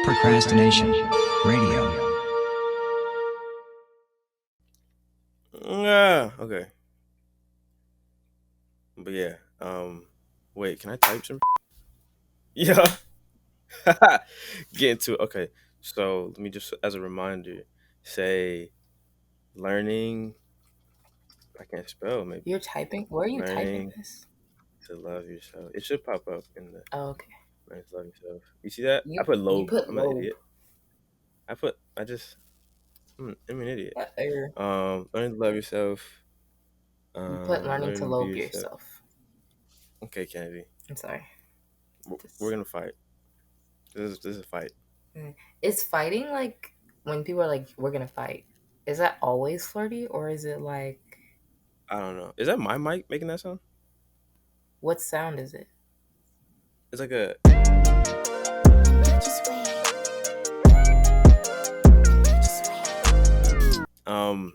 Procrastination Radio. Okay. But yeah. Wait, can I type some? Yeah. Get into it. Okay. So let me just, as a reminder, say learning. I can't spell. Maybe You're typing? Where are you typing learning this? to love yourself. It should pop up in the Oh, okay. learning to love yourself. You see that? I You put you lobe. put I'm an lobe. idiot. I just. I'm an idiot. Or Learning to love yourself. you put learning to Learning to be lobe yourself. yourself. Okay, Kennedy. I'm sorry. We're gonna fight. This is a fight. Is fighting like when people are like, we're gonna fight? Is that always flirty or is it like I don't know. Is that my mic making that sound? what sound is it? It's like a. Um.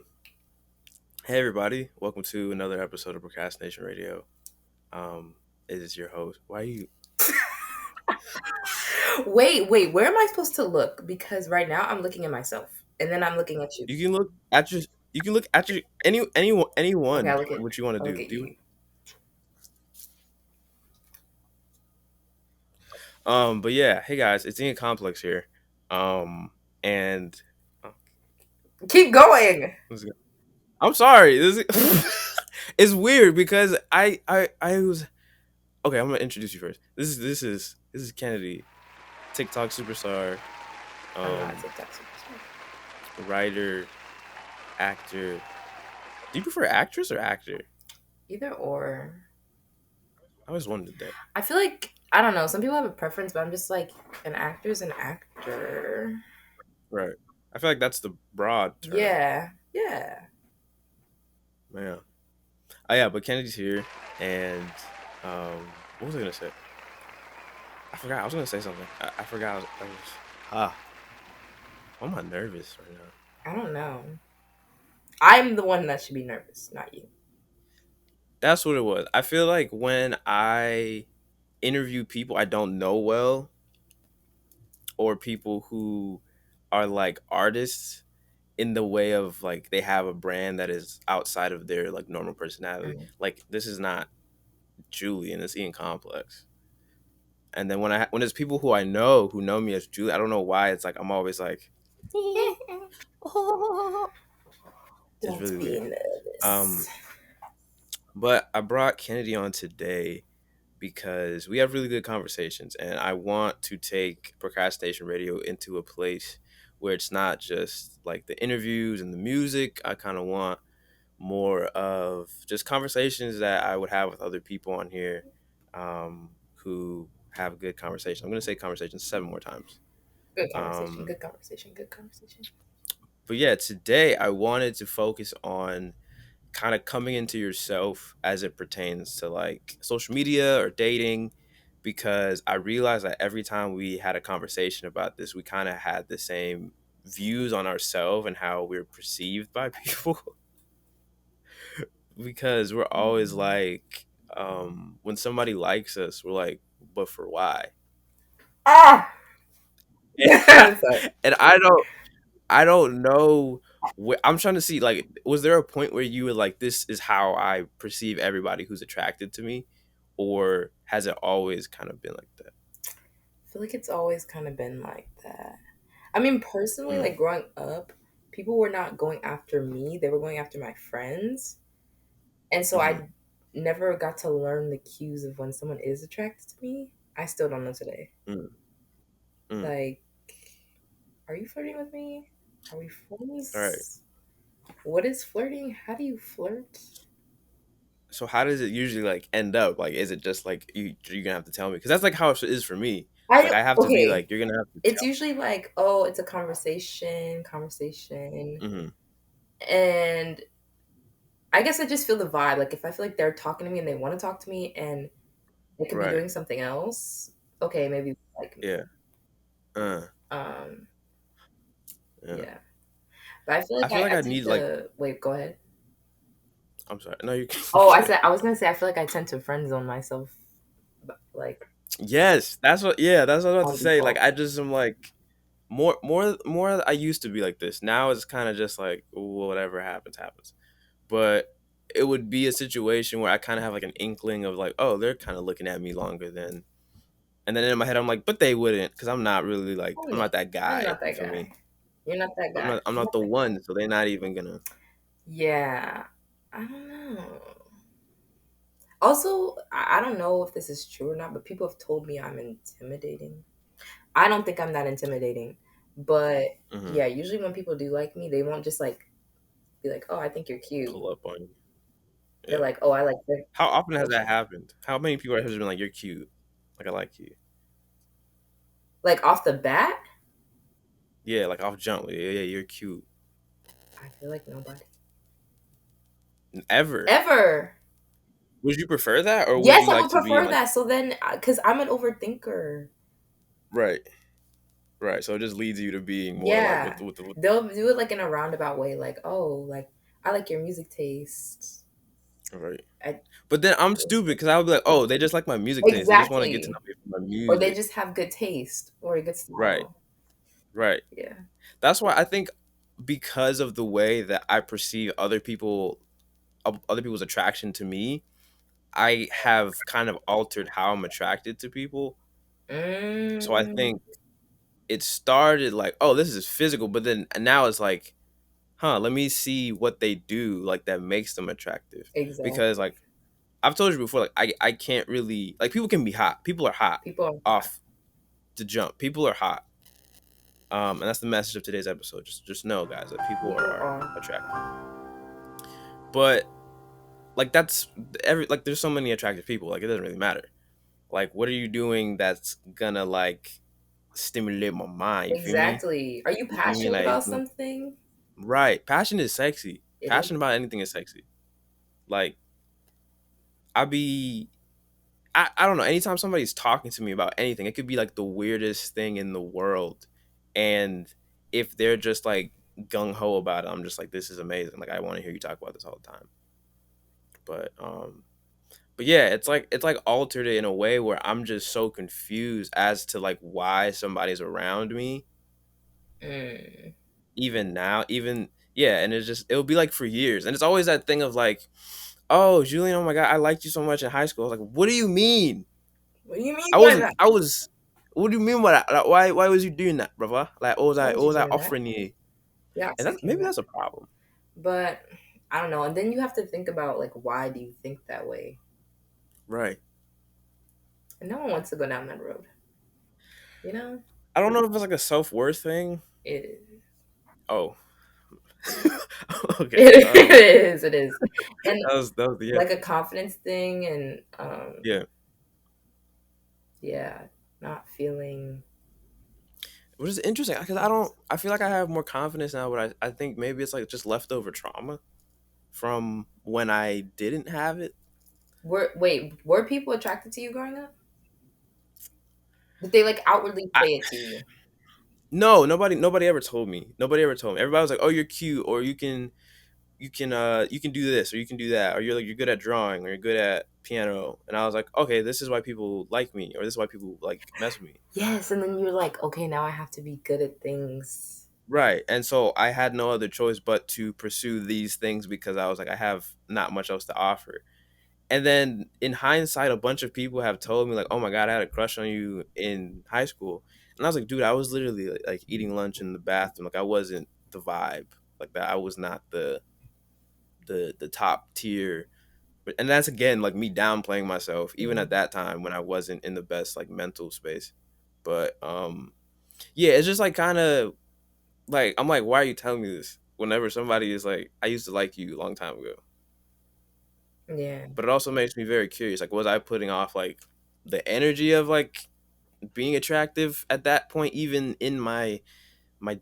Hey everybody, welcome to another episode of Procrastination Radio. It is your host. Why are you? Wait, where am I supposed to look? Because right now I'm looking at myself. And then I'm looking at you. You can look at your. You can look at your Okay, anyone. I look at What you want I to look do? at Do you. But yeah, hey guys, it's Ian Complex here. And oh, Keep going. I'm sorry. This is, it's weird because I was okay. I'm gonna introduce you first. This is Kennedy, TikTok superstar, I'm not a um, TikTok superstar. writer, actor. Do you prefer actress or actor? Either or. I always wondered that. I feel like I don't know. Some people have a preference, but I'm just like an actor's an actor. Right. I feel like that's the broad term. Yeah. Yeah. Oh yeah, but Kennedy's here, and what was I gonna say? I forgot. I was gonna say something. I forgot. Ah. Why am I nervous right now? I don't know. I'm the one that should be nervous, not you. That's what it was. I feel like when I interview people I don't know well, or people who are like artists in the way of like they have a brand that is outside of their like normal personality. Mm. Like this is not Julian, it's Ian Complex. And then when there's people who I know who know me as Julian, I don't know why it's like I'm always like it's Don't really be weird. nervous. Um, but I brought Kennedy on today because we have really good conversations, and I want to take Procrastination Radio into a place where it's not just like the interviews and the music. I kind of want more of just conversations that I would have with other people on here, who have a good conversation. I'm going to say conversation 7 more times. Good conversation. Um, Good conversation. Good conversation. but yeah, today I wanted to focus on kind of coming into yourself as it pertains to like social media or dating, because I realized that every time we had a conversation about this, we kind of had the same views on ourselves and how we're perceived by people. Because we're always like, when somebody likes us, we're like, but for why? Ah. I'm sorry. And I don't know. I'm trying to see, like, was there a point where you were like, this is how I perceive everybody who's attracted to me? Or has it always kind of been like that? I feel like it's always kind of been like that. I mean, personally, Mm, like growing up, people were not going after me; they were going after my friends, and so mm-hmm, I never got to learn the cues of when someone is attracted to me. I still don't know today. mm, mm. Like, are you flirting with me? Are we All right. friends? What is flirting? How do you flirt? So how does it usually like end up? Like, is it just like you're gonna have to tell me? Because that's like how it is for me. Like, I I have to be okay. like, you're gonna have to It's tell. usually like, oh, it's a conversation, Mm-hmm. and I guess I just feel the vibe. Like if I feel like they're talking to me and they want to talk to me, and they could be Right. doing something else. Okay, maybe they like me. Yeah. Uh. Um, Yeah. yeah, but I feel I like feel like I I tend need like. to wait. Go ahead. I'm sorry. No, you. Oh, I was gonna say I feel like I tend to friend zone myself, like Yes, that's what. Yeah, that's what I was about to on say. Like, default. I just am like. more I used to be like this. Now it's kind of just like whatever happens happens. But it would be a situation where I kind of have like an inkling of like, oh, they're kind of looking at me longer than, and then in my head I'm like, but they wouldn't, because I'm not really like, Oh, I'm yeah. not that I'm guy. not You that feel me? guy. You're not that I'm guy. not I'm You're not not the that guy. one, so they're not even gonna. Yeah. I don't know. Also, I don't know if this is true or not, but people have told me I'm intimidating. I don't think I'm that intimidating, but Hmm. yeah, usually when people do like me, they won't just like be like, "Oh, I think you're cute." Pull up on you. They're Yeah. like, "Oh, I like your How often has that facial." happened? How many people have just been like, you're cute, like I like you? Like off the bat, Yeah, like off jump. Yeah, yeah, you're cute. I feel like nobody Ever? ever. Would you prefer that, or would Yes, you I like would to be in prefer like, that. So then, because I'm an overthinker. right, right? So it just leads you to being more like Yeah, with they'll do it like in a roundabout way, like, "Oh, like I like your music taste." right. I, But then I'm stupid because I would be like, oh, they just like my music taste. They just want to get to know exactly. me from my Or they music. just have good taste or a good Right, style. right. Yeah. That's why I think, because of the way that I perceive other people's attraction to me, I have kind of altered how I'm attracted to people. So I Mm, think it started like, oh, this is physical, but then now it's like, huh, let me see what they do like that makes them attractive. Because exactly. like I've told you before, like I can't really, like, people can be hot. People are hot People are hot. off the jump. People are hot. And that's the message of today's episode. Just know, guys, that people People are are. attractive. But like that's like there's so many attractive people. Like it doesn't really matter. Like what are you doing that's gonna like stimulate my mind? You feel me? Exactly. Are you You feel me? passionate Like about something? right. Passion is sexy. It is. Passion about anything is sexy. Like I be I don't know. Anytime somebody's talking to me about anything, it could be like the weirdest thing in the world. And if they're just like gung ho about it, I'm just like, this is amazing. Like I want to hear you talk about this all the time. But yeah, it's like altered it in a way where I'm just so confused as to like why somebody's around me Mm. even now, even yeah, and it'll be like for years. And it's always that thing of like, oh, Julian, oh my god, I liked you so much in high school. I was like, what do you mean? What do you mean I by wasn't. that? I was. What do you mean by that? Like, why was you doing that, brother? Like, what was Why I? was What you was I doing that? offering you? Yeah, And that's thinking maybe that. that's a problem. But I don't know. And then you have to think about like why do you think that way? Right. And no one wants to go down that road. You know? I don't know if it's like a self worth thing. It is. Oh. Okay. It is. It is. And That was the like a answer. confidence thing and Yeah. yeah, not feeling Which is interesting because I don't. I feel like I have more confidence now, but I think maybe it's like just leftover trauma from when I didn't have it. were people attracted to you growing up? Did they like outwardly I say it to you? no nobody ever told me. Nobody ever told me. Everybody was like, oh, you're cute, or you can do this or you can do that, or you're good at drawing or you're good at piano. And I was like, okay, this is why people like me, or this is why people like mess with me. Yes, and then you're like, okay, now I have to be good at things. Right. And so I had no other choice but to pursue these things because I was like, I have not much else to offer. And then in hindsight, a bunch of people have told me like, oh my god, I had a crush on you in high school. And I was like, dude, I was literally like eating lunch in the bathroom. Like I wasn't the vibe like that. I was not the top tier. And that's again like me downplaying myself even Mm. at that time when I wasn't in the best like mental space. But yeah, it's just like kind of like I'm like, why are you telling me this whenever somebody is like, I used to like you a long time ago. Yeah. But it also makes me very curious, like, was I putting off like the energy of like being attractive at that point, even in my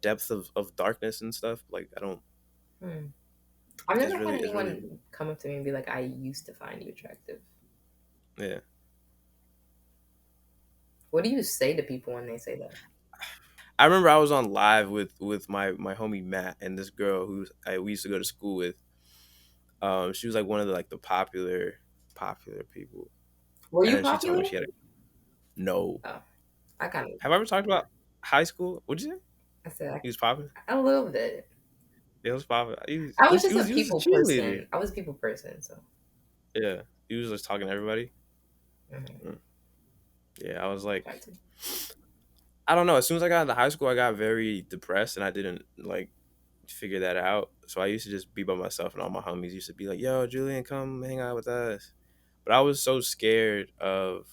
depth of darkness and stuff? Like I don't, Hmm. I've never had it's really anyone come up to me and be like, I used to find you attractive. yeah. What do you say to people when they say that? I remember I was on live with my homie Matt and this girl we used to go to school with. She was like one of the like the popular people, Were and you then she told popular? me she had a no. Oh, I kind of. Have I ever talked about high school? What'd you say? I said He was popping. a little bit. He was popping. I was just a He was a people cheerleader. person. I was a people person, so. Yeah, he was just talking to everybody. Mhm. Mm. Yeah, I was like, Tried to. I don't know. As soon as I got into high school, I got very depressed, and I didn't like figure that out. So I used to just be by myself, and all my homies used to be like, "Yo, Julian, come hang out with us." But I was so scared of.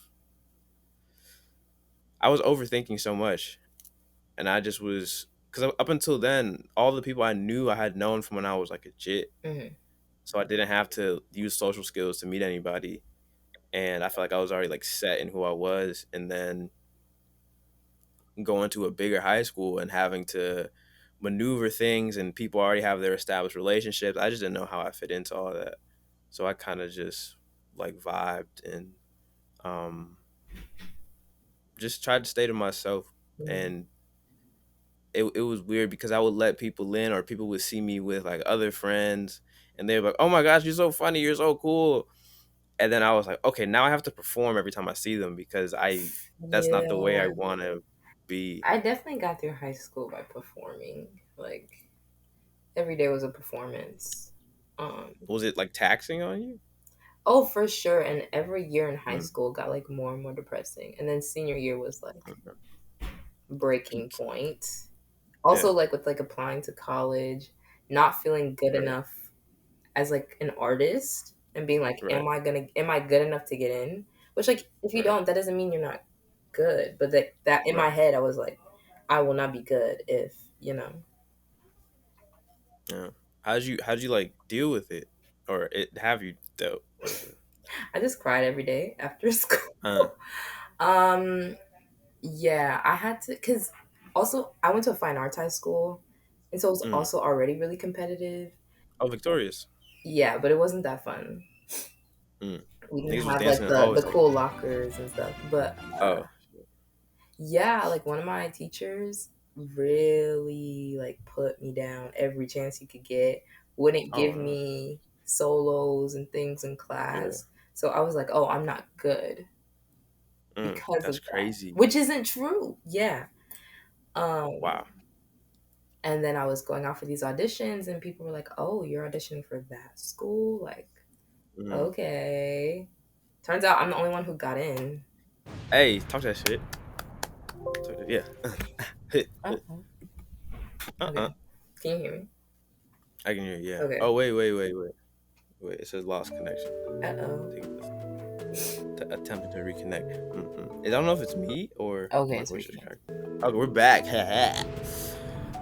I was overthinking so much, and I just was because up until then, all the people I knew I had known from when I was like a jit, Hmm. so I didn't have to use social skills to meet anybody, and I felt like I was already like set in who I was, and then going to a bigger high school and having to maneuver things and people already have their established relationships. I just didn't know how I fit into all that. So I kind of just like vibed and um just tried to stay to myself. Hmm. And it was weird because I would let people in or people would see me with like other friends and they were like, "Oh my gosh, you're so funny, you're so cool." And then I was like, "Okay, now I have to perform every time I see them because I that's not the way I Yeah. want to be." I definitely got through high school by performing. Like every day was a performance. Um, Was it like taxing on you? oh, for sure. And every year in high Mm, school got like more and more depressing. And then senior year was like okay. breaking Peak. point. Yeah. Also, like with like applying to college, not feeling good Right. enough as like an artist and being like, Right. am I good enough to get in? Which like if you Right. don't, that doesn't mean you're not good. But that in my Right. head, I was like, I will not be good if you know. Yeah. How'd you like deal with it, or it have you dealt with it? I just cried every day after Uh. school. um, yeah, I had to because also I went to a fine arts high school, and so it was Mm. also already really competitive. Oh, victorious. Yeah, but it wasn't that fun. Mm. We didn't Niggas was have dancing. like And, oh, the it's like cool lockers and stuff. But oh. yeah, like one of my teachers really like put me down every chance he could get. Wouldn't Oh give no. me solos and things in Yeah. class. So I was like, oh, I'm not good because That's of that, crazy. which isn't true. Yeah. Um, Wow. and then I was going out for these auditions, and people were like, "Oh, you're auditioning for that school?" Like, Mm. okay. Turns out I'm the only one who got in. Hey, talk that shit. Yeah. Hit. Uh-oh. Uh. Okay. Can you hear me? I can hear you. Yeah. Okay. Oh wait. It says lost connection. Uh-oh. Take this. Attempting to reconnect. I don't know if it's me or Okay, my it's voice just reconnected. cracked. Okay, we're back.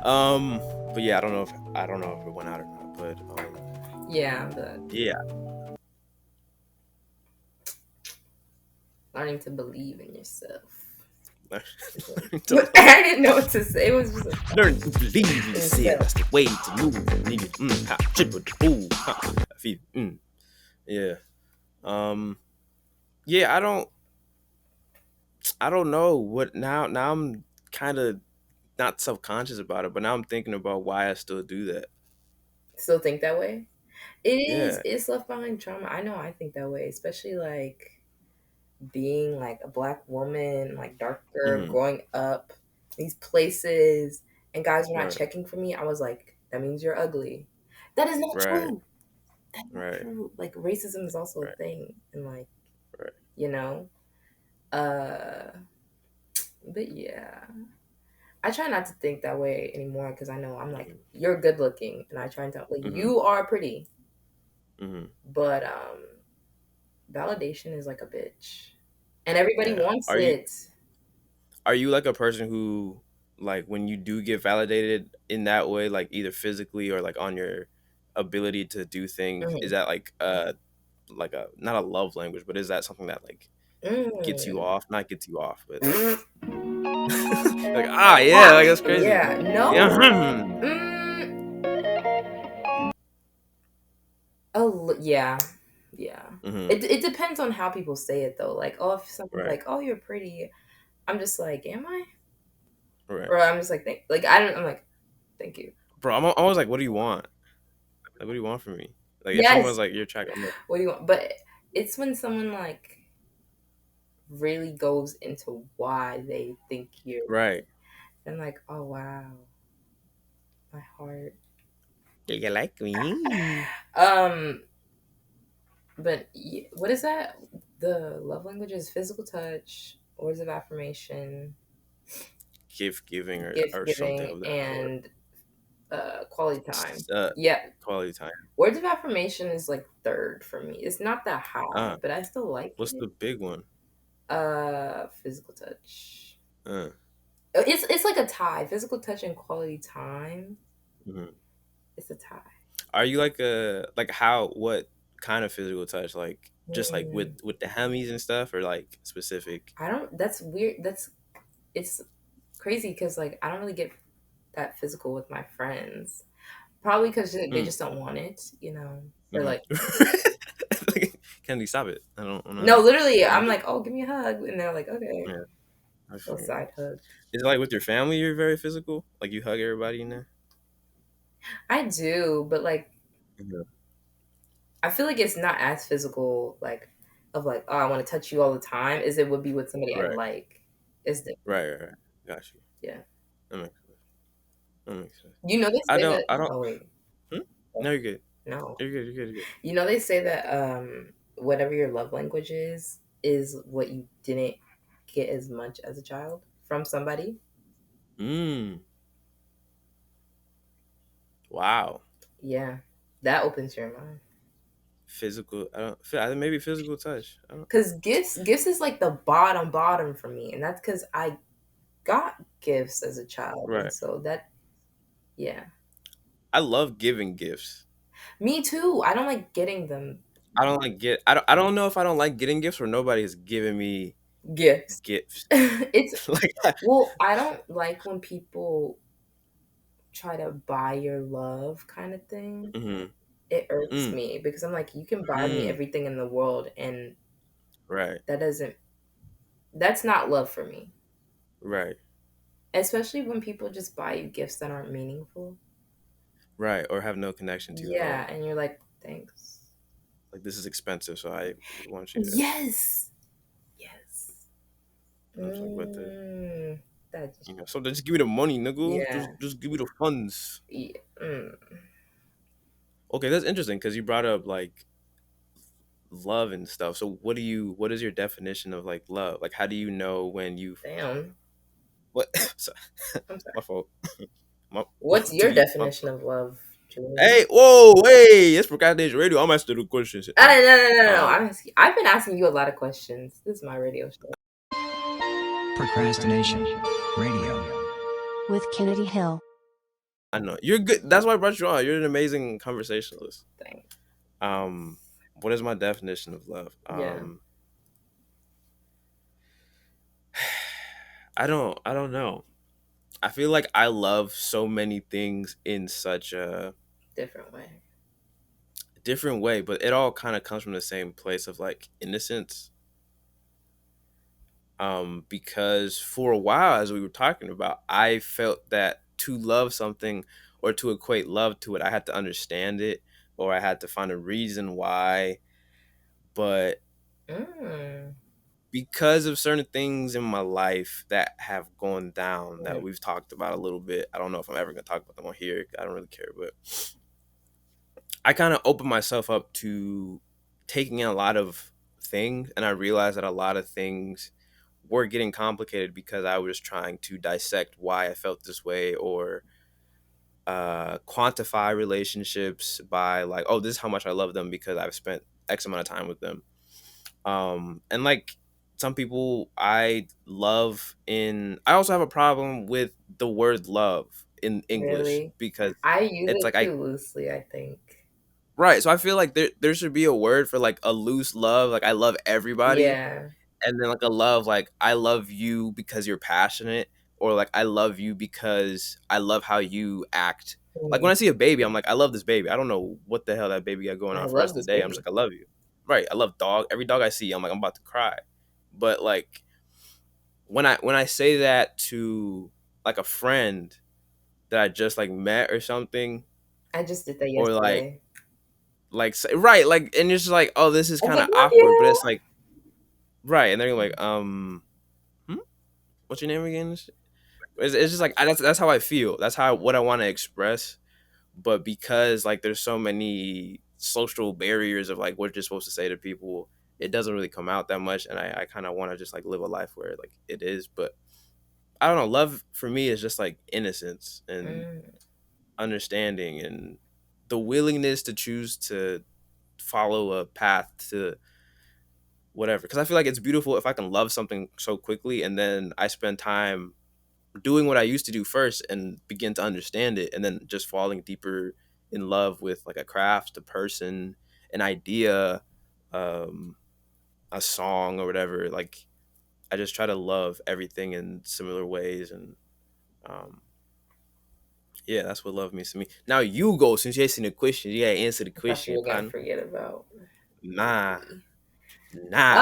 um, but yeah, I don't know if it went out or not. But Yeah, but yeah. learning to believe in yourself. To I didn't know what to say. It was just a learn to believe in yourself. yourself. That's the way to move. Need it. Ha, triple the fool. Ha, yeah. Um. Yeah. I don't know what now. Now I'm kind of not self conscious about it, but now I'm thinking about why I still do that. Still think that way? It is. Yeah. It's left behind trauma. I know I think that way, especially like being like a black woman, like darker, Mm-hmm. growing up these places, and guys were not Right. checking for me. I was like, that means you're ugly. That is not Right. true. That's not Right. true. Like racism is also a Right. thing, and like Right. you know, uh, but yeah. I try not to think that way anymore because I know I'm like you're good looking, and I try and tell like Mm-hmm. you are pretty, Mm-hmm. but validation is like a bitch, and everybody Yeah. wants it. Are you like a person who like when you do get validated in that way, like either physically or like on your ability to do things, is Mhm. that like a not a love language, but is that something that like gets you Mm. off? Not gets you off, but Mm. like yeah, like that's crazy. Yeah, Yeah. no. Mm. Oh, yeah, yeah. Mm-hmm. It depends on how people say it though. Like, oh, if someone's Right. like, "Oh, you're pretty," I'm just like, "Am I?" Right. Or I'm just like, like I don't. I'm like, "Thank you." Bro, I'm always like, what do you want? Like, what do you want from me? Like, if someone's Yes. like, you're attractive, I'm like, What do you want? But it's when someone like really goes into why they think you're. right. I'm like, oh wow. my heart. Yeah, you like me. Um, but what is that? The love language is physical touch, words of affirmation, Gift giving gift or something giving, of that sort. and quality time. Uh, Yeah, quality time. words of affirmation is like third for me. It's not that Uh, high, but I still like what's the it. big one? Physical touch. Uh, It's like a tie. Physical touch and quality time. mhm. It's a tie. Are you like a like how what kind of physical touch? Like just like Mm, with the hammies and stuff, or like specific? I don't. That's weird. It's crazy because like I don't really get that physical with my friends. Probably because they Mm, just don't want it. They're hmm like, Kennedy, stop it! I don't want no, to. literally. You I'm get like, oh, give me a hug, and they're like, okay, yeah. I little feel you. side hug. Is it like with your family? You're very physical. Like you hug everybody in there. I do, but like Yeah. I feel like it's not as physical, like of like, oh, I want to touch you all the time, as it would be with somebody I Right. like. It's different. Right. Got you. Yeah. That makes sense. That makes sense. You know they I say don't. that. I don't. Oh wait, Hmm? No, you're good. no. You're good. You're good. You're good. You know they say that whatever your love language is what you didn't get as much as a child from somebody. Mm. Wow. Yeah, that opens your mind. Physical. I don't. Maybe physical touch. I don't. Cause gifts is like the bottom for me, and that's because I got gifts as a child, and Right. so that yeah, I love giving gifts. me too. I don't like getting them I don't like get. I don't. I don't know if I don't like getting gifts or nobody has given me gifts. gifts. It's Like. well, I don't like when people try to buy your love kind of thing. Mm-hmm. It irks Mm. me because I'm like, you can buy me Mm. everything in the world, and Right. that doesn't. That's not love for me. Right. Especially when people just buy you gifts that aren't meaningful. Right. Or have no connection to you at Yeah, all. and you're like, thanks. Like this is expensive, so I want you to. Yes. Yes. I was like, what the. That just So just give me the money, nigga. yeah. Just give me the funds. Yeah. Okay, that's interesting because you brought up like love and stuff. So what is your definition of like love? Like how do you know when you Damn. what so, I'm sorry. my fault. My, What's to your be definition of love, Julian? hey, whoa, hey, it's procrastination radio. I'm asking the questions. No, No. no. Um I've been asking you a lot of questions. This is my radio show. Procrastination Radio. with Kennedy Hill. I know. You're good. That's why I brought you on. You're an amazing conversationalist. Thanks. Um what is my definition of love? Yeah, I don't know. I feel like I love so many things in such a different way. different way, but it all kind of comes from the same place of like innocence. Because for a while, as we were talking about, I felt that to love something or to equate love to it, I had to understand it or I had to find a reason why. But Mm. because of certain things in my life that have gone down that Mm. we've talked about a little bit, I don't know if I'm ever going to talk about them on here. I don't really care, but I kind of opened myself up to taking in a lot of things, and I realized that a lot of things were getting complicated because I was trying to dissect why I felt this way or quantify relationships by like, oh, this is how much I love them because I've spent X amount of time with them. And like some people I love in, I also have a problem with the word love in English Really? because I use it's it like I too loosely, I think. right. So I feel like there should be a word for like a loose love. Like I love everybody. Yeah. And then like a love like I love you because you're passionate or like I love you because I love how you act. Like when Mm. I see a baby, I'm like, I love this baby. I don't know what the hell that baby got going I on for the love rest of this the day. I'm just baby. like, I love you. Right. I love dog. Every dog I see, I'm like, I'm about to cry. But like when I say that to like a friend that I just like met or something, I just did that or like yesterday. right, like and it's just like, oh, this is I was kind like, of love awkward, but you. it's like right, and they're like, hmm? What's your name again? It's just like that's how I feel. That's how what I want to express. But because like there's so many social barriers of like what you're supposed to say to people, it doesn't really come out that much. And I kind of want to just like live a life where like it is. But I don't know. Love for me is just like innocence and Mm, understanding and the willingness to choose to follow a path to whatever. Because I feel like it's beautiful if I can love something so quickly and then I spend time doing what I used to do first and begin to understand it, and then just falling deeper in love with like a craft, a person, an idea, um, a song or whatever. Like I just try to love everything in similar ways, and um, yeah, that's what love means to me. Now you go, since you're asking the question, you gotta answer the I thought you question, were gonna pan. forget about Nah, me. nah,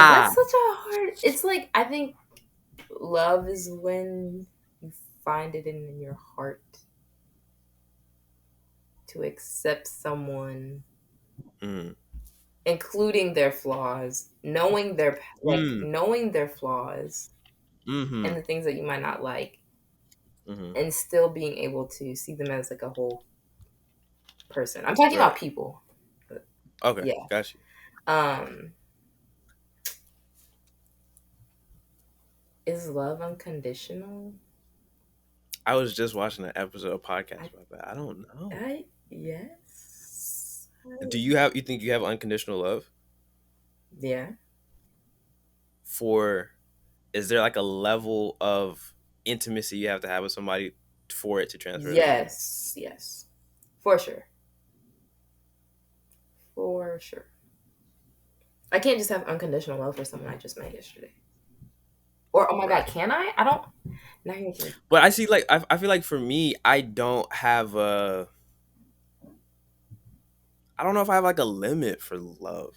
That's ah. such a hard. It's like I think love is when you find it in your heart to accept someone, Mm, including their flaws, knowing their mm, knowing their flaws mm-hmm, and the things that you might not like, mm-hmm. and still being able to see them as like a whole person. I'm talking Right. about people. Okay, Yeah. got you. Um, is love unconditional? I was just watching an episode of I, podcast about that. I don't know. yes. You think you have unconditional love Yeah. for, is there like a level of intimacy you have to have with somebody for it to transfer to love? Yes. Yes. For sure. For sure. I can't just have unconditional love for someone I just met yesterday. Or oh my god, Right. can I? I don't. Now you're making. But I see like I feel like for me, I don't have a, I don't know if I have like a limit for love.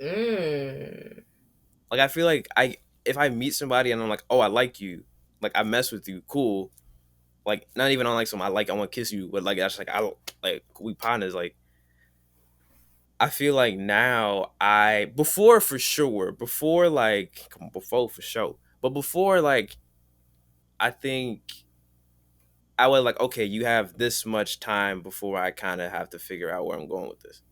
Mm. Like I feel like I, if I meet somebody and I'm like, "Oh, I like you." Like I mess with you, cool. Like not even on like some I want to kiss you, but like that's like I don't like we partners. Like I feel like now I, before for sure, before like before for sure, but before like I think I was like, okay, you have this much time before I kind of have to figure out where I'm going with this.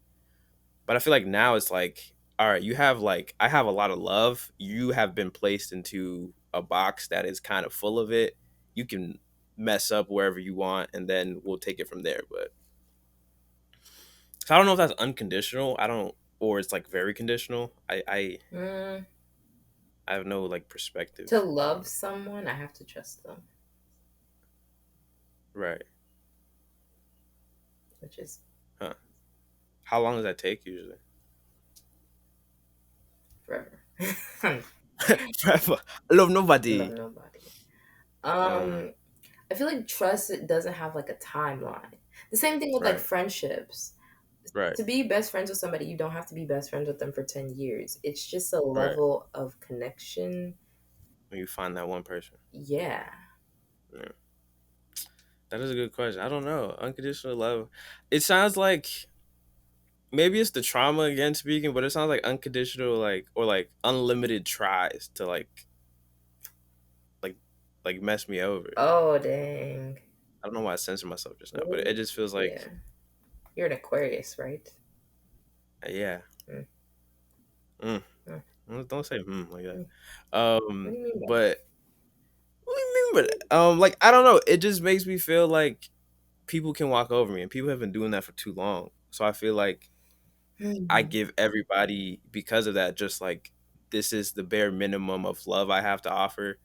But I feel like now it's like, all right, you have like I have a lot of love. You have been placed into a box that is kind of full of it. You can mess up wherever you want, and then we'll take it from there. But so I don't know if that's unconditional. I don't, or it's like very conditional. Mm. I have no like To perspective on love it. someone, I have to trust them, Right. which is Huh. How long does that take usually? forever. Forever. I love Love nobody. nobody. Um. I feel like trust it doesn't have like a timeline. The same thing with like Right. friendships. Right. To be best friends with somebody, you don't have to be best friends with them for 10 years. It's just a Right. level of connection. When you find that one person. Yeah. Yeah. That is a good question. I don't know. Unconditional love. It sounds like maybe it's the trauma again speaking, but it sounds like unconditional like or like unlimited tries to like like mess me over. Oh, dang. I don't know why I censored myself just now, but it just feels Yeah. like You're an Aquarius, right? yeah. Mm, Mm. mm, Don't say like that. mm. What do you mean by But what do you mean by that? Like I don't know. It just makes me feel like people can walk over me, and people have been doing that for too long. So I feel like I that? give everybody because of that just like this is the bare minimum of love I have to offer.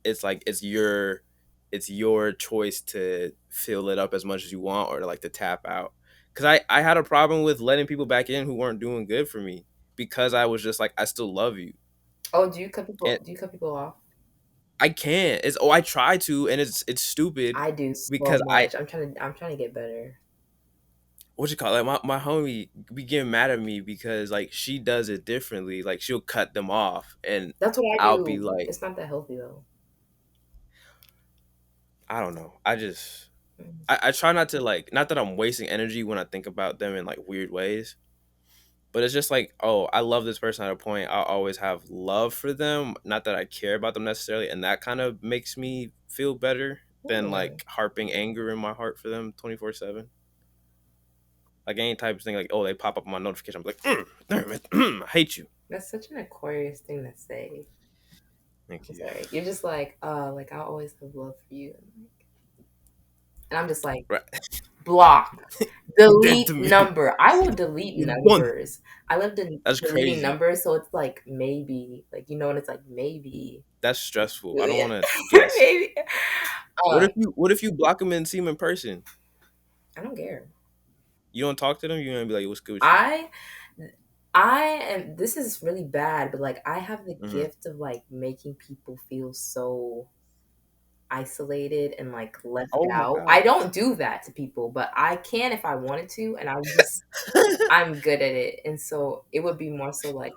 It's like it's your choice to fill it up as much as you want or to like to tap out. Cause I had a problem with letting people back in who weren't doing good for me because I was just like I still love you. Oh, do you cut And people? Do you cut people off? I can't. It's I try to and it's stupid I do so because I much. I'm trying to get better. what you call it? My homie be getting mad at me because like she does it differently. Like she'll cut them off, and That's what I I'll be do. like, It's not that healthy though. I don't know. I just Mm. I try not to like not that I'm wasting energy when I think about them in like weird ways, But it's just like, oh, I love this person at a point. I'll always have love for them. Not that I care about them necessarily. And that kind of makes me feel better than Hmm. like harping anger in my heart for them 24/7. Like any type of thing, like, oh, they pop up on my notification. I'm like, damn it, I hate you. That's such an Aquarius thing to say. Thank I'm you. sorry. You're just like I'll always have love for you, and I'm just like Right. block, You're dead to delete me. number. I will delete You're done. numbers. I love That's deleting crazy. numbers, so it's like maybe, like and it's like maybe, That's stressful. I don't maybe. want to guess. Uh, What if you block them and see them in person? I don't care. You don't talk to them. You're gonna be like, what's good with you? I I am. This is really bad, but like I have the Hmm. gift of like making people feel so isolated and like left Oh my out. god. I don't do that to people, but I can if I wanted to, and I'm good at it. And so it would be more so like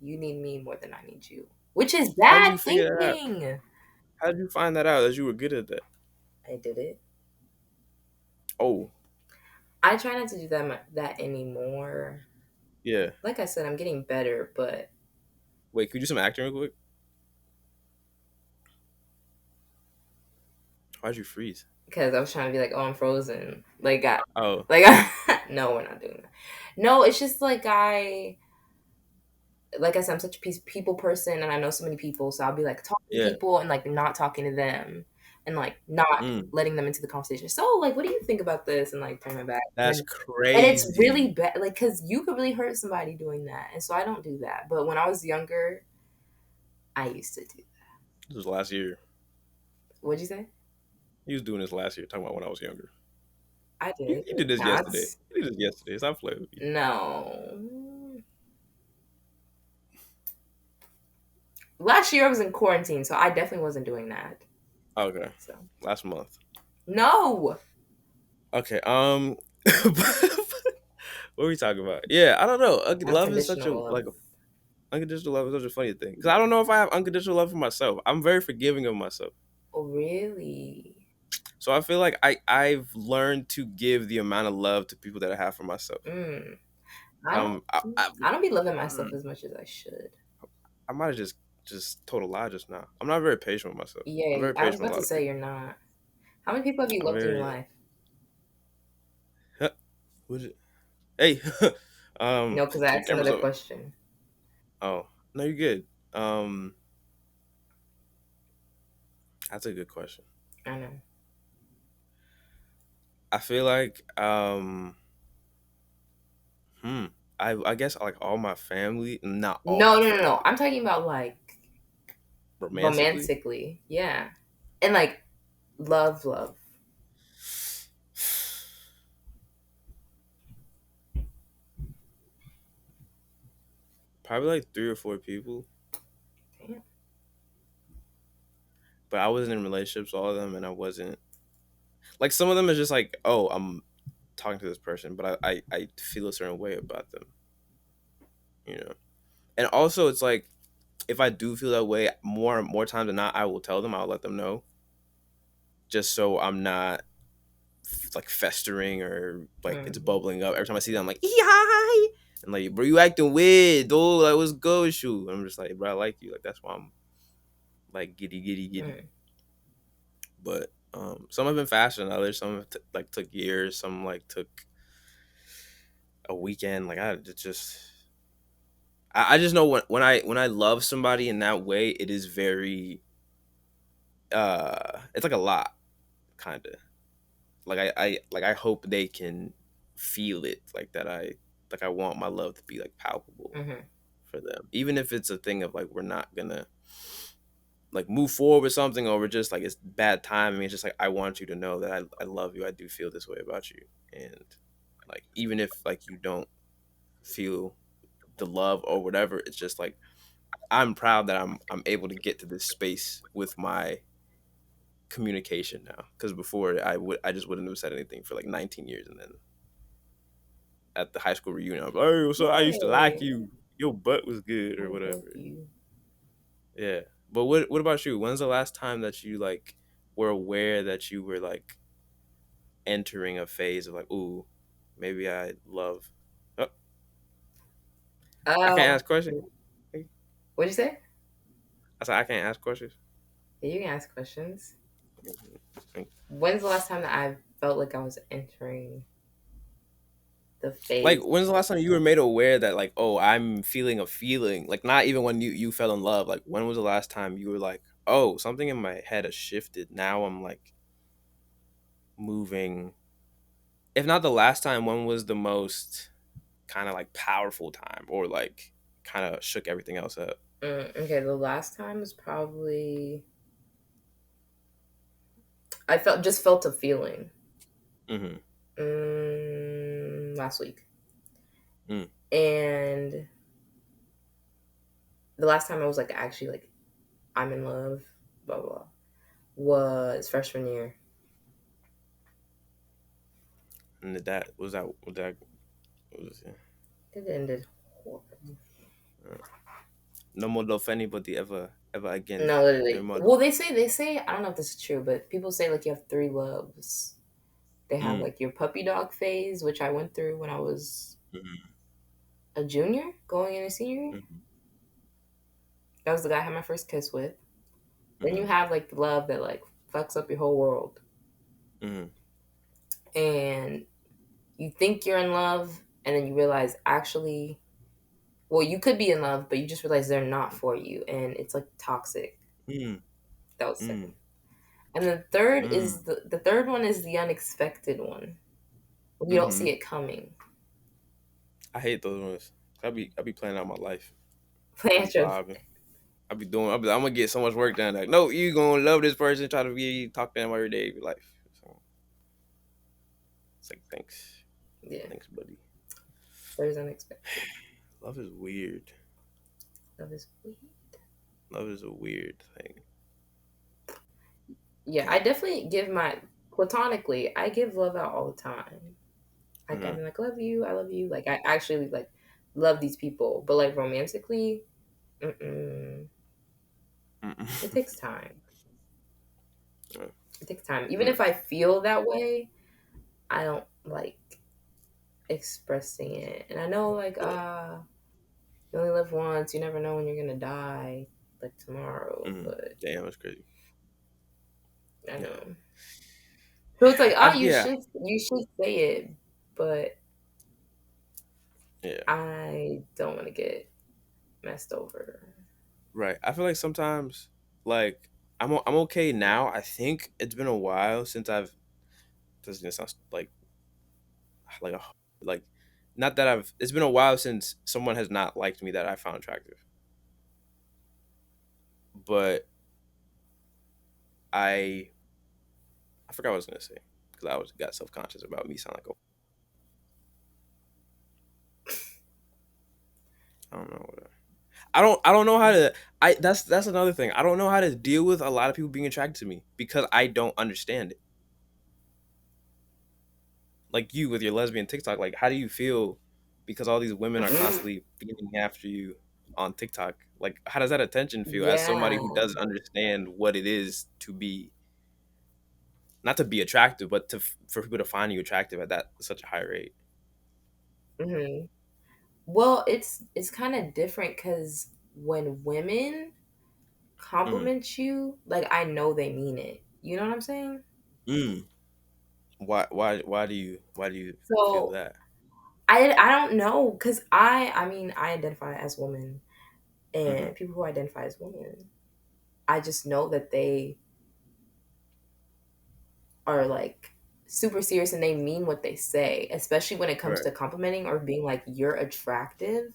you need me more than I need you, which is How did bad you figure that out? thinking. How did you find that out that you were good at that? I did it. Oh, I try not to do that anymore. yeah. Like I said, I'm getting better, but Wait, could you do some acting real quick? Why'd you freeze? because I was trying to be like, oh, I'm frozen. Like Oh, no, we're not doing that. No, it's just like I said, I'm such a people person, and I know so many people, so I'll be like talking to yeah. people and like not talking to them, and like not Mm, letting them into the conversation. So like, what do you think about this? And like turn my back, that's and it's really crazy. bad, like because you could really hurt somebody doing that, and so I don't do that. But when I was younger, I used to do that. This was last year. What'd you say? He was doing this last year, talking about when I was younger. I You, did. you did this yesterday. That's You did this yesterday. Stop playing with me. no. Last year I was in quarantine, so I definitely wasn't doing that. Okay, So last month. no. Okay. What were we talking about? Yeah, I don't know. Love is such Unconditional a love. like unconditional love is such a funny thing because I don't know if I have unconditional love for myself. I'm very forgiving of myself, Oh, really? so I feel like I've learned to give the amount of love to people that I have for myself. Mm. I don't. Um, I, I, I don't be loving myself mm, as much as I should. I might have just told a lie just now. I'm not very patient with myself. I'm Yeah, very I was patient with about a to lot of say people. you're not. How many people have you I'm loved in your very. life? What is it? Hey, No, because I keep asked cameras another up. question. Oh no, you're good. Um, that's a good question. I know. I feel like hmm. I guess like all my family, not all No, my no, no, no. family, I'm talking about like romantically. romantically. Yeah, and like love, love. Probably like 3 or 4 people, Damn. but I wasn't in relationships with all of them, and I wasn't like some of them is just like, oh, I'm talking to this person, but I feel a certain way about them, you know. And also, it's like if I do feel that way more times than not, I will tell them. I'll let them know, just so I'm not like festering or like it's Mm-hmm. bubbling up every time I see them. I'm like, hi, and like, bro, you acting weird, dude. Like, what's good with you? I'm just like, bro, I like you. Like, that's why I'm like giddy, giddy, giddy. Mm. But some have been faster than others. Some have like took years. Some like took a weekend. Like, I just know when I love somebody in that way, it is very it's like a lot, kind of. Like I hope they can feel it, like that. I want my love to be like palpable Mm-hmm. for them, even if it's a thing of like we're not gonna like move forward with something, or we're just like it's bad timing. It's just like I want you to know that I love you. I do feel this way about you, and like even if like you don't feel the love or whatever, it's just like I'm proud that I'm able to get to this space with my communication now. Because before I just wouldn't have said anything for like 19 years, and then at the high school reunion, I'm like, hey, what's up? I used to like Yay! you. Your butt was good or I love whatever. you. Yeah. But what about you? When's the last time that you like were aware that you were like entering a phase of like, ooh, maybe I love. Oh, I can't Oh, ask questions. what'd you say? I said I can't ask questions. Yeah, you can ask questions. Mhm. When's the last time that I felt like I was entering the Like, phase? when's the last time you were made aware that, like, oh, I'm feeling a feeling? Like, not even when you fell in love. Like, when was the last time you were like, oh, something in my head has shifted. Now I'm like moving. If not the last time, when was the most kind of like powerful time, or like kind of shook everything else up? Okay, the last time was probably I felt a feeling Mm-hmm. last week, Mm. and the last time I was like actually like I'm in love, blah blah, blah, was freshman year. And did that was it? It ended horrible. No more love for anybody ever again. No, No literally. more. Well, they say I don't know if this is true, but people say like you have three loves. They have Mm. like your puppy dog phase, which I went through when I was Mm-hmm. a junior going into senior year. Mm-hmm. That was the guy I had my first kiss with. Then you Mm-hmm. have like the love that like fucks up your whole world. Mm-hmm. And you think you're in love, and then you realize actually, well, you could be in love, but you just realize they're not for you, and it's like toxic. Mm. That was the Mm. second. And the third Mm. is the third one is the unexpected one. When you don't Mm-hmm. see it coming. I hate those ones. I be planning out my life. I be Plant your vibing. I'm gonna get so much work done. Like, no, you gonna love this person. Try to be talk to them every day of your life. So it's like, yeah. thanks, buddy. There's unexpected. Love is weird. Love is weird. Love is a weird thing. Yeah, I definitely give my platonically. I give love out all the time. Like Mm-hmm. I'm like love you, I love you. Like I actually like love these people, but like romantically, mm-mm. It Mm-mm. takes time. Yeah. It takes time. Even Mm. if I feel that way, I don't like expressing it. And I know like you only live once. You never know when you're gonna die, like tomorrow. Mm. But Damn, that's crazy. I Yeah. know. So it's like, you Yeah. should say it, but Yeah. I don't want to get messed over. Right. I feel like sometimes, like, I'm okay now. I think it's been a while since I've. Doesn't sound like a like, not that I've. It's been a while since someone has not liked me that I found attractive. But I I forgot what I was gonna say because I was got self conscious about me sound like a. I don't know. I don't know how to. That's another thing. I don't know how to deal with a lot of people being attracted to me because I don't understand it. Like you with your lesbian TikTok, like how do you feel because all these women are constantly feeding after you on TikTok? Like how does that attention feel as somebody Yeah. who doesn't understand what it is to be not to be attractive, but for people to find you attractive at that such a high rate? hmm Well, it's kind of different because when women Mm. compliment you, like I know they mean it. You know what I'm saying? Mm. Why do you feel So that? I don't know because I mean I identify as woman, Mm-hmm. and people who identify as women, I just know that they are like super serious and they mean what they say, especially when it comes Right. to complimenting or being like you're attractive.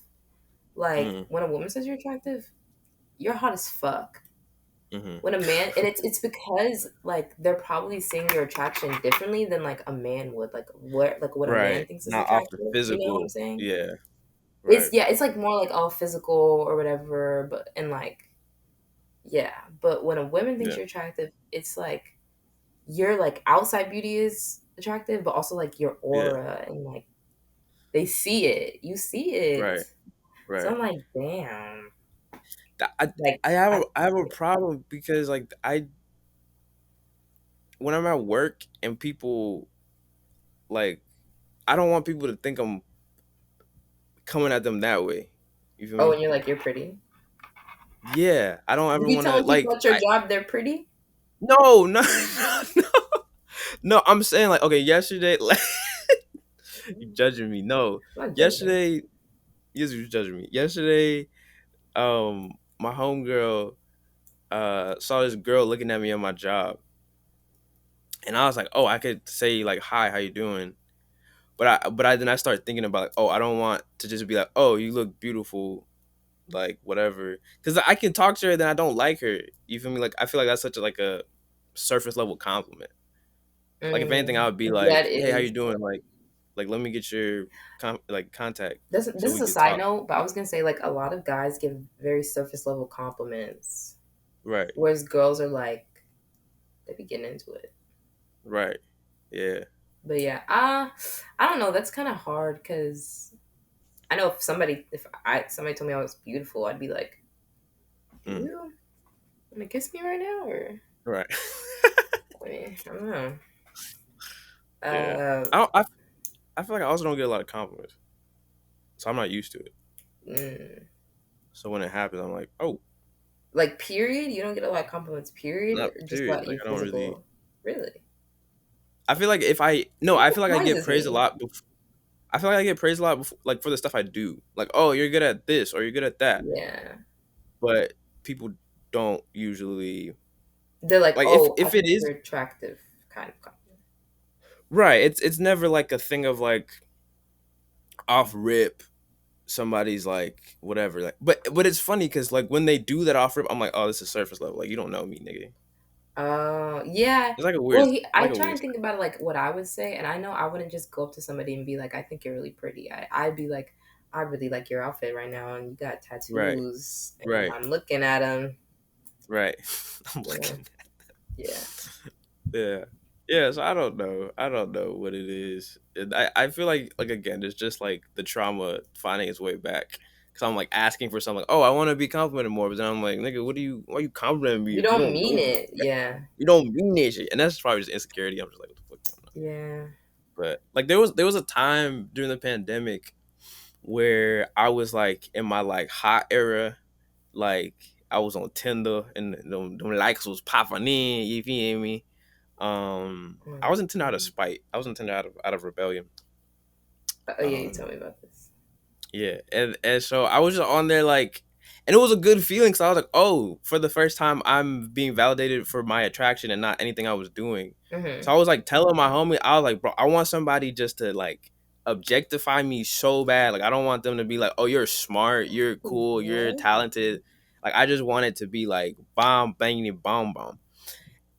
Like Mm. when a woman says you're attractive, you're hot as fuck. Mm-hmm. When a man, and it's because like they're probably seeing your attraction differently than like a man would, like what a man Right. thinks is Not off the attractive. You know what I'm physical. saying? Yeah. It's Right. yeah, it's like more like all physical or whatever, but and like yeah, but when a woman thinks Yeah. you're attractive, it's like your like outside beauty is attractive, but also like your Yeah. aura and like they see it. You see it. Right. So Right. I'm like, damn. Th- I Like I have I a problem because like I when I'm at work and people like I don't want people to think I'm coming at them that way. You feel Oh, me? and you're like, you're pretty. Yeah, I don't You ever be want to telling people like. at your job they're pretty? No, no, no, no. I'm saying like, okay, yesterday, like, you judging me? No, I'm not judging. yesterday, yes, you judging me. Yesterday, my homegirl, saw this girl looking at me on my job, and I was like, oh, I could say like, hi, how you doing? But I then I started thinking about like, oh, I don't want to just be like, oh, you look beautiful, like whatever, because I can talk to her, then I don't like her. You feel me? Like I feel like that's such a like a surface level compliment. Like if anything, I would be Yeah, it like, hey, how you is. doing? Like let me get your contact so This is we a could side talk. note, but I was gonna say like a lot of guys give very surface level compliments, Right, whereas girls are like they be getting into it. right, yeah, But yeah, I don't know. That's kind of hard because I know if somebody told me I was beautiful, I'd be like, mm, you wanna kiss me right now, or right, I don't know. yeah. Uh, I feel like I also don't get a lot of compliments, so I'm not used to it. mm, So when it happens, I'm like, oh, like period. You don't get a lot of compliments. Period, not or just period. about Like your I don't really. physical. Really? I feel like if I no, That I feel like I get surprises praised a me. lot. I feel like I get praised a lot before, like for the stuff I do. Like, oh, you're good at this or you're good at that. Yeah, But people don't usually they're like, like oh, I if it think is you're attractive, kind of compliment. right. It's never like a thing of like off rip. Somebody's like whatever. Like, but it's funny because like when they do that off rip, I'm like, oh, this is surface level. Like you don't know me, nigga. Yeah. It's like a weird. Well, It's I like a try weird. and think about like what I would say, and I know I wouldn't just go up to somebody and be like, "I think you're really pretty." I'd be like, "I really like your outfit right now, and you got Right. tattoos, and Right. I'm looking at them." Right. I'm You know? looking. Yeah. Yeah. Yeah, so I don't know. I don't know what it is. And I feel like again, it's just like the trauma finding its way back. Cause I'm like asking for something. Like, oh, I want to be complimented more, but then I'm like, nigga, why are you complimenting me You if you don't don't mean know me? it. Yeah. You don't mean that shit, and that's probably just insecurity. I'm just like, what the fuck going on? Yeah. But like, there was a time during the pandemic where I was like in my like hot era, like I was on Tinder and them likes was popping in. You feel me? I Mm. wasn't Tinder out of spite. I wasn't Tinder out of rebellion. Oh yeah, you Um, told me about this. yeah, and so I was just on there like, and it was a good feeling. So I was like, oh, for the first time, I'm being validated for my attraction and not anything I was doing. So Mm-hmm. I was like telling my homie, I was like, bro, I want somebody just to like objectify me so bad. Like I don't want them to be like, oh, you're smart, you're cool, you're What? talented. Like I just want it to be like bomb banging bomb bomb.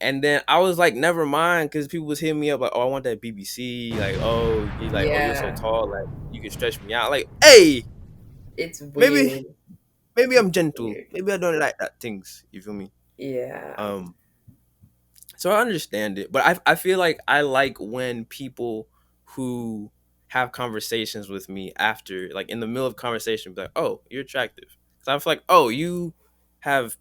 And then I was like, never mind, because people was hitting me up like, oh, I want that BBC. Like, oh, you're so Yeah. tall, like you can stretch me out. Like, hey, It's maybe weird. maybe It's I'm gentle. weird. Maybe I don't like that things. You feel me? Yeah. Um, so I understand it, but I feel like I like when people who have conversations with me after, like in the middle of conversation, be like, oh, you're attractive. So I feel like, oh, you have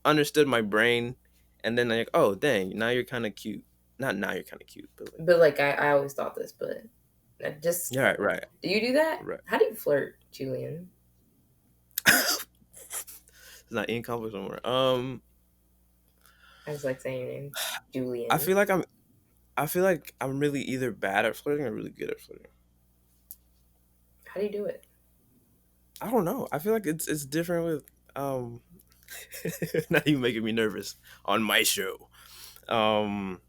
understood my brain, and then like, oh, dang, now you're kind of cute. Not now you're kind of cute, but like, But like I always thought this, but I just yeah, right, do you do that? right. How do you flirt, Julian? It's not in conflict somewhere. I just like saying your name, I Julian. feel like I'm. I feel like I'm really either bad at flirting or really good at flirting. How do you do it? I don't know. I feel like it's different with um. Now you making me nervous on my show. Um,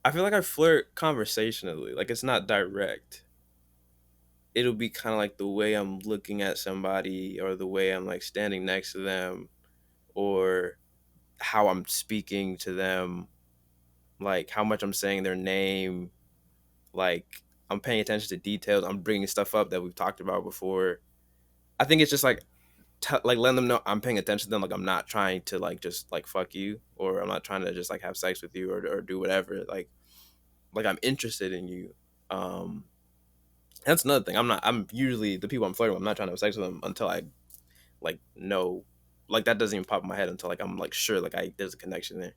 I feel like I flirt conversationally. Like it's not direct. It'll be kind of like the way I'm looking at somebody, or the way I'm like standing next to them, or how I'm speaking to them, like how much I'm saying their name, like I'm paying attention to details. I'm bringing stuff up that we've talked about before. I think it's just like like letting them know I'm paying attention to them. Like I'm not trying to like just like fuck you, or I'm not trying to just like have sex with you, or do whatever. Like I'm interested in you. Um, that's another thing. I'm usually the people I'm flirting with, I'm not trying to have sex with them until I like know. Like that doesn't even pop in my head until like I'm like sure like I there's a connection there.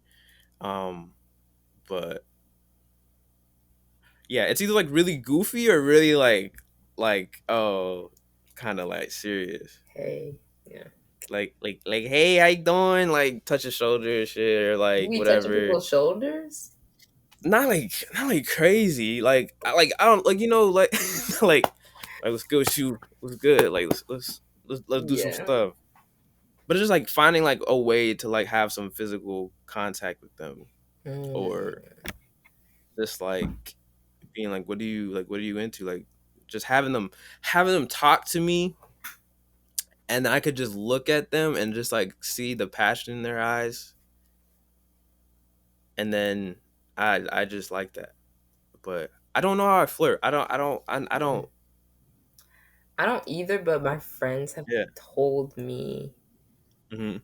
Um, but yeah, it's either like really goofy or really like like, oh, kind of like serious. Hey, yeah. Like, hey, how you doing? Like, touch his shoulder and shit, or You like be touching whatever. people's shoulders? Not like crazy. I don't like, like like what's good with you? What's good? Like let's do some Yeah. stuff. But it's just like finding like a way to like have some physical contact with them, or Mm. just like being like, what are you into? Like just having them talk to me, and I could just look at them and just like see the passion in their eyes, and then I just like that. But I don't know how I flirt. I don't. I don't either, but my friends have Yeah. told me Hmm.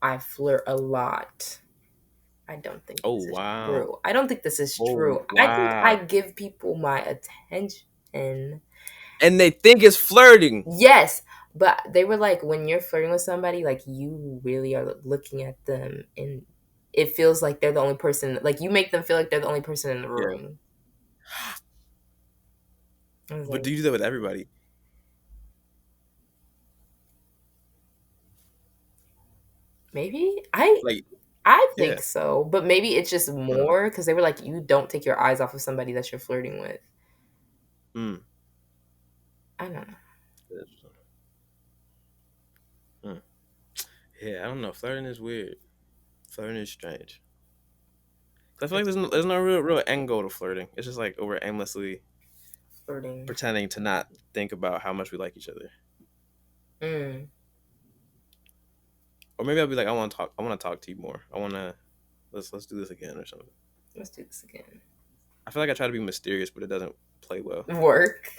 I flirt a lot. I don't think Oh this is wow. true. I don't think this is Oh true. I think I wow. give people my attention. And they think it's flirting. Yes, but they were like, when you're flirting with somebody, like you really are looking at them, and it feels like they're the only person. Like you make them feel like they're the only person in the Yeah. room. I was But do like, you do that with everybody? maybe I Like, I yeah. think so, but maybe it's just Uh, more because they were like, you don't take your eyes off of somebody that you're flirting with. mm, I don't know. mm. Yeah, I don't know. Flirting is weird. Flirting is strange. 'Cause I feel like It's there's no real end goal to flirting. It's just like we're aimlessly flirting. pretending to not think about how much we like each other. Mm, Or maybe I'll be like, I want to talk to you more. Let's do this again or something. let's do this again. I feel like I try to be mysterious, but it doesn't play well. Work.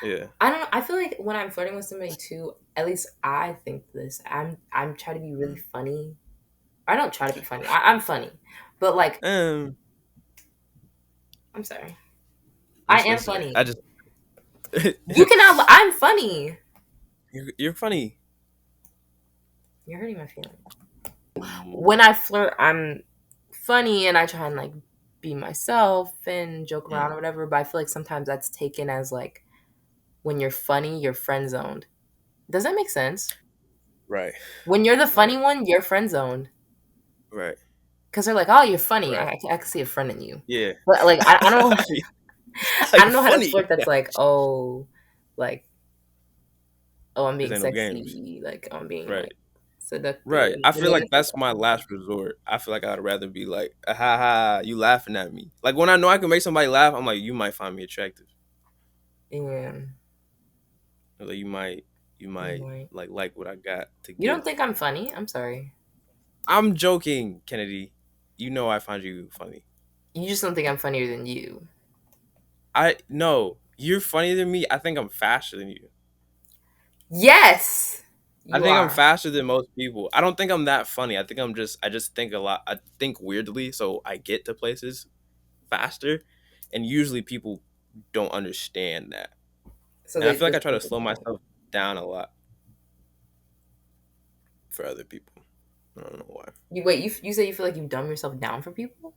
Yeah. I don't know. I feel like when I'm flirting with somebody too, at least I think this. I'm trying to be really Mm. funny. I don't try to be funny. I'm funny, but like Um, I'm sorry. you're I am supposed to. I funny. just You cannot. I'm funny. you're funny. You're hurting my feelings. Mm, When I flirt, I'm funny and I try and like be myself and joke around mm, or whatever. But I feel like sometimes that's taken as like when you're funny, you're friend zoned. Does that make sense? right. When you're the Right. funny one, you're friend zoned Right. because they're like, "Oh, you're funny. Right. I can see a friend in you." Yeah. But like, I don't, I Like don't know how to funny. flirt. That's like, oh, like, oh, I'm This being ain't no games. sexy. Like, I'm being Right. like seductive. Right. I I feel mean, like this is that's my last resort. I feel like I'd rather be like, "Ah, ha ha, you laughing at me." Like when I know I can make somebody laugh, I'm like, you might find me attractive. yeah. Like you might Right. like what I got to You don't give. think I'm funny? I'm sorry. I'm joking, Kennedy. You know I find you funny. You just don't think I'm funnier than you. I no, you're funnier than me. I think I'm faster than you. Yes, I you think I'm are. faster than most people. I don't think I'm that funny. I just think a lot. I think weirdly, so I get to places faster, and usually people don't understand that. So And I they feel like I just try to think it's slow funny. myself down a lot for other people. I don't know why. You wait. You say you feel like you dumb yourself down for people?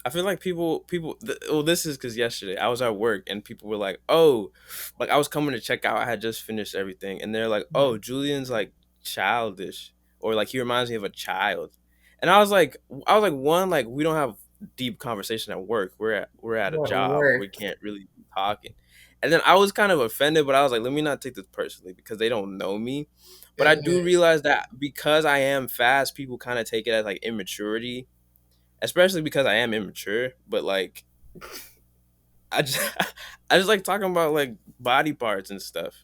I feel like well, this is because yesterday I was at work and people were like, "Oh," like I was coming to check out. I had just finished everything, and they're like, "Oh, Mhm. Julian's like childish, or like he reminds me of a child." And I was like, one, like we don't have deep conversation at work. We're at a What job. We work? can't really be talking. And then I was kind of offended, but I was like, let me not take this personally because they don't know me. But I do Hmm. realize that because I am fast, people kind of take it as like immaturity, especially because I am immature. But like, I just I just like talking about like body parts and stuff.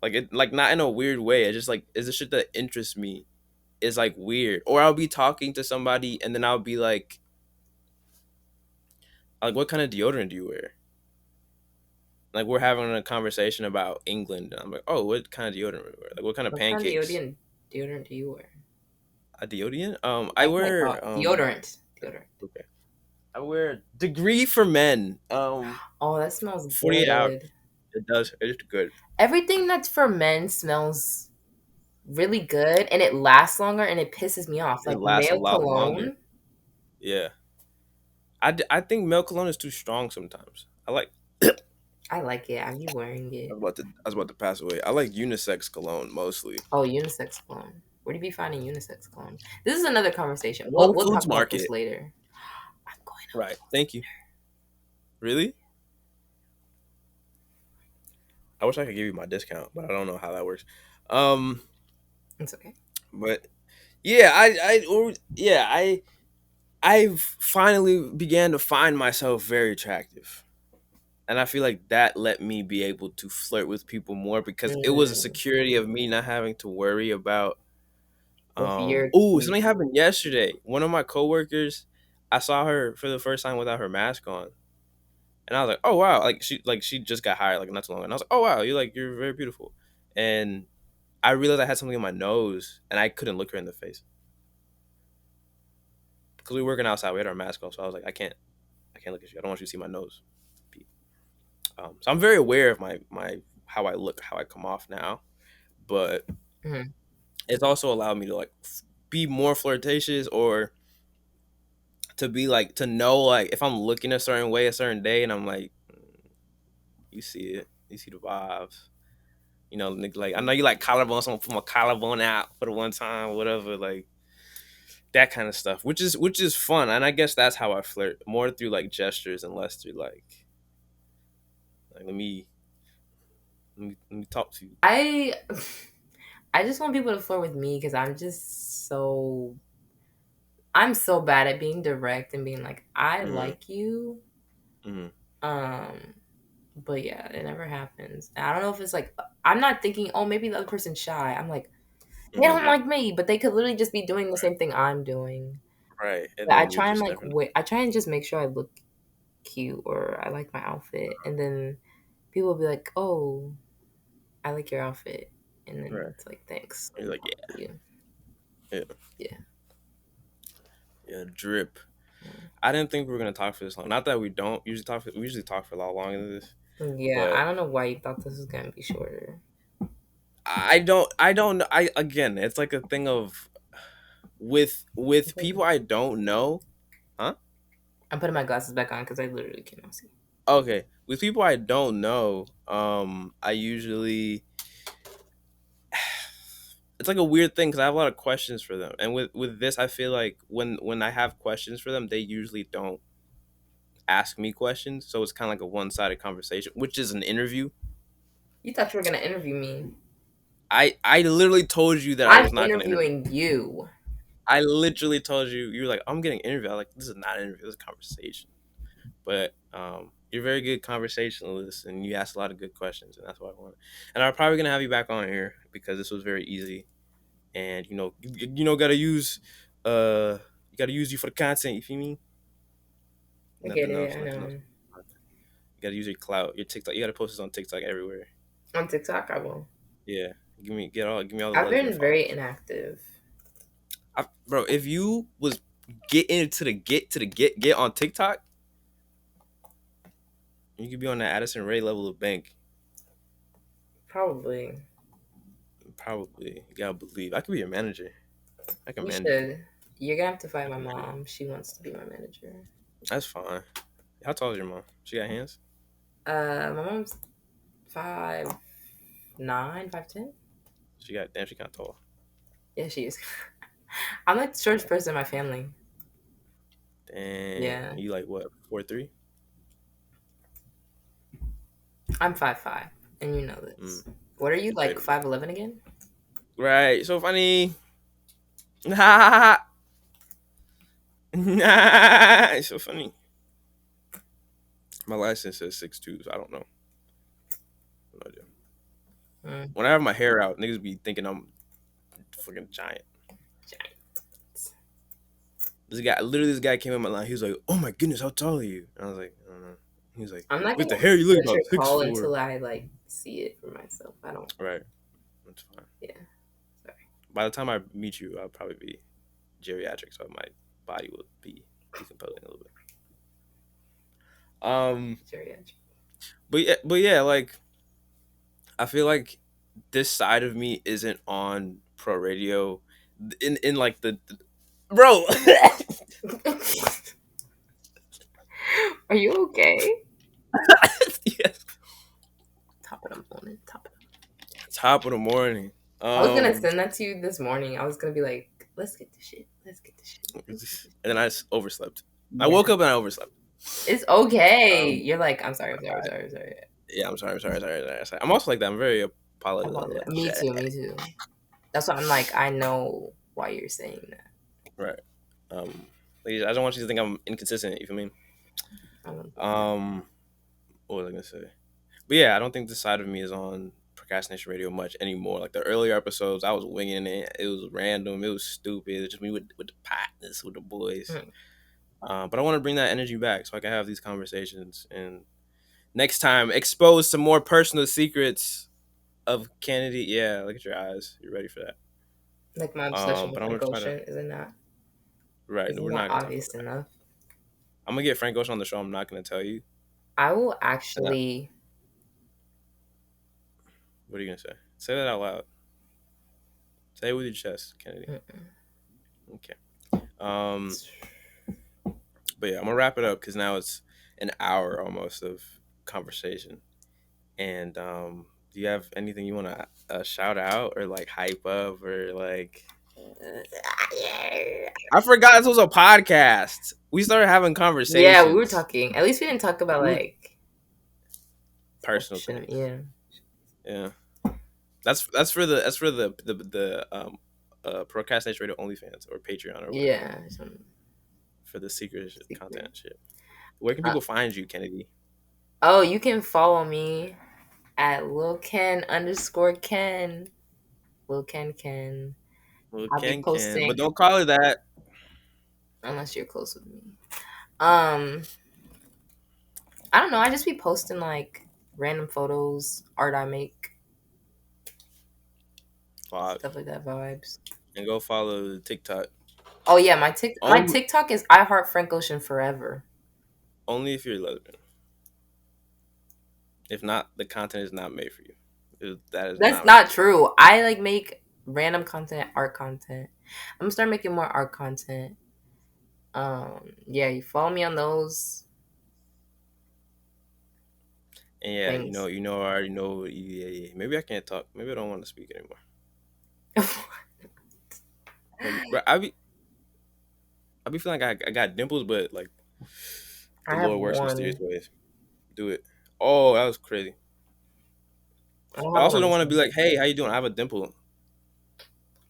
Like it, like not in a weird way. It's just like it's the shit that interests me is like weird. Or I'll be talking to somebody and then I'll be like, what kind of deodorant do you wear? Like we're having a conversation about England, and I'm like, oh, what kind of deodorant do you wear? Like what kind of What kind of pancakes? deodorant do you wear? A deodorant? I I can't wear talk. Deodorant. Deodorant. okay. I wear Degree for Men. Oh, that smells 48 hours. good. It does. It's good. Everything that's for men smells really good and it lasts longer and it pisses me off. It Like lasts a male lot longer. cologne. Yeah. I think male cologne is too strong sometimes. I like I like it. I be wearing it. I was about to pass away. I like unisex cologne mostly. Oh, unisex cologne. Where do you be finding unisex cologne? This is another conversation. We'll Whole we'll Foods talk about this Market. later. I'm going to Right. Whole Foods Thank you. Really? I wish I could give you my discount, but I don't know how that works. Um, later. It's okay. but yeah, I've finally began to find myself very attractive. And I feel like that let me be able to flirt with people more because it was a Mm, security of me not having to worry about if you're oh, cute, something happened yesterday. One of my coworkers, I saw her for the first time without her mask on. And I was like, "Oh wow." Like she just got hired like not too long ago. And I was like, "Oh wow, you're very beautiful." And I realized I had something in my nose and I couldn't look her in the face. Because we were working outside, we had our mask on, so I was like, I can't look at you. I don't want you to see my nose. So I'm very aware of my how I look, how I come off now, but mhm. it's also allowed me to like be more flirtatious or to be like to know like if I'm looking a certain way a certain day and I'm like, you see it, you see the vibes, like I know you like collarbone, someone put my collarbone out for the one time, whatever, like that kind of stuff, which is fun, and I guess that's how I flirt more through like gestures and less through like let me talk to you. I I just want people to flirt with me because I'm so bad at being direct and being like, I Mm-hmm. like you. Mm-hmm. Um, but yeah, it never happens. And I don't know if it's like I'm not thinking, oh, maybe the other person's shy. I'm like, they Mm-hmm. don't like me, but they could literally just be doing the same thing I'm doing. Right, and But I then you'll try and just like never know. wait. I try and just make sure I look cute or I like my outfit, and then people will be like, "Oh, I like your outfit," and then Right, it's like, "Thanks, you're like, you." yeah, yeah, Yeah, yeah, drip. yeah. I didn't think we were gonna talk for this long. Not that we don't usually talk. We usually talk for a lot longer than this. Yeah, I But don't know why you thought this was gonna be shorter. I don't know. I again, it's like a thing of with people I don't know, huh? I'm putting my glasses back on because I literally cannot see. Okay, with people I don't know, I usually it's like a weird thing because I have a lot of questions for them, and with this, I feel like when I have questions for them, they usually don't ask me questions, so it's kind of like a one sided conversation, which is an interview. You thought you were gonna interview me. I literally told you that I I'm was not gonna interview. interviewing you. I literally told you you were like I'm getting interviewed. I was like this is not an interview, this is a conversation. But you're a very good conversationalist, and you ask a lot of good questions, and that's what I want. And I'm probably gonna have you back on here because this was very easy, and gotta use you gotta use you for the content. You feel me? I get Nothing it. else. I Nothing else. know. You gotta use your clout, your TikTok. You gotta post this on TikTok everywhere. On TikTok, I will. Yeah, give me all the I've lesbian been very followers. inactive. Bro, if you was get into the get on TikTok, you could be on that Addison Ray level of bank. Probably. Probably. You gotta believe. I could be your manager. I can You manage you. should. You're gonna have to I find my can manage you. mom. She wants to be my manager. That's fine. How tall is your mom? She got hands? My mom's 5'9", 5'10". She kind of tall. Yeah, she is. I'm like the shortest person in my family. Dang. Yeah, You like what? 4'3"? I'm 5'5", and you know Mm, this. What are you like? debatable. 5'11" again? Right. So funny. Nah. It's so funny. My license says 6'2", so I don't know. No idea. Mm. When I have my hair out, niggas be thinking I'm fucking giant. Giants. This guy came in my line. He was like, "Oh my goodness, how tall are you?" And I was like, "I don't know." He was like, I'm not "With gonna the hair, you look judge about your six call four." until I like see it for myself. I don't. Right. That's fine. Yeah. Sorry. By the time I meet you, I'll probably be geriatric, so my body will be decomposing a little bit. Geriatric. But yeah, like I feel like this side of me isn't on pro radio, in like the bro. Are you okay? Yes. Top of the morning. Top of the morning. I was gonna send that to you this morning. I was gonna be like, let's get this shit. And then I just overslept. Yeah. I woke up and I overslept. It's okay. You're like, I'm sorry. Yeah, I'm sorry. I'm also like that. I'm very apologetic. Me too. That's why I'm like, I know why you're saying that. Right. Ladies, I don't want you to think I'm inconsistent. You feel me? What was I gonna say? But yeah, I don't think this side of me is on Procrastination Radio much anymore. Like the earlier episodes, I was winging it. It was random. It was stupid. It was just me with the partners, with the boys. But I want to bring that energy back so I can have these conversations and next time expose some more personal secrets of Kennedy. Yeah, look at your eyes. You're ready for that. Like my obsession with But I'm gonna Frank try Ocean, to. is it not? Right, Isn't we're that not gonna talk obvious about enough? that. I'm gonna get Frank Ocean on the show. I'm not gonna tell you. I will actually. What are you gonna say? Say that out loud. Say it with your chest, Kennedy. Okay. But yeah, I'm gonna wrap it up because now it's an hour almost of conversation. And do you have anything you want to shout out or like hype up or like? I forgot this was a podcast. We started having conversations. Yeah, we were talking. At least we didn't talk about like personal things. Yeah. That's for the Procrastination Radio OnlyFans or Patreon or whatever. Yeah. For the secret content shit. Where can people find you, Kennedy? Oh, you can follow me at @LilKen_Ken. Lil Ken. I'll be posting. But don't call it that. Unless you're close with me. I don't know. I just be posting like random photos, art I make. Stuff like that, vibes. And go follow TikTok. Oh yeah, my TikTok is I Heart Frank Ocean Forever. Only if you're lesbian. If not, the content is not made for you. That's not true. I like make random content, art content. I'm gonna start making more art content. Yeah, you follow me on those. And yeah, things. I already know. Yeah. Maybe I can't talk. Maybe I don't want to speak anymore. But I be feeling like I got dimples, but like the Lord works in mysterious ways. Do it. Oh, that was crazy. I also don't want to be like, hey, how you doing? I have a dimple.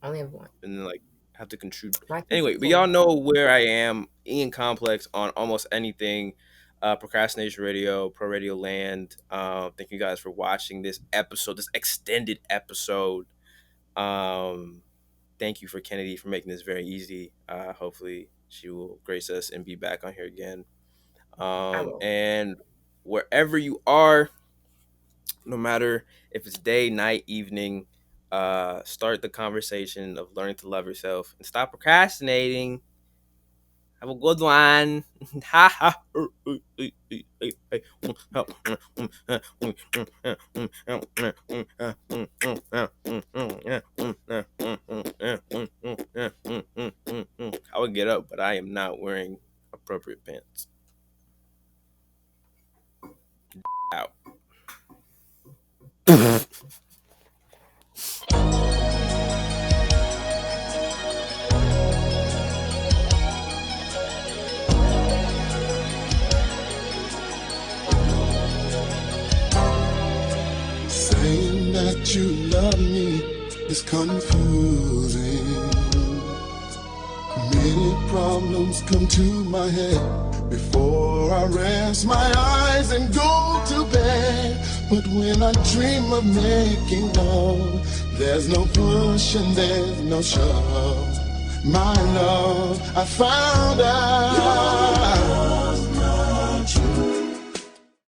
I only have one. And then like have to contribute. Anyway, but y'all know where I am. Ian Complex on almost anything. Procrastination Radio, Pro Radio Land. Thank you guys for watching this episode, this extended episode. Thank you for Kennedy for making this very easy. Hopefully she will grace us and be back on here again. And wherever you are, no matter if it's day, night, evening, start the conversation of learning to love yourself and stop procrastinating. Have a good one. Ha ha. I would get up, but I am not wearing appropriate pants. Out. Saying that you love me is confusing. Many problems come to my head before I rest my eyes and go to bed. But when I dream of making love, there's no push and there's no shove. My love, I found out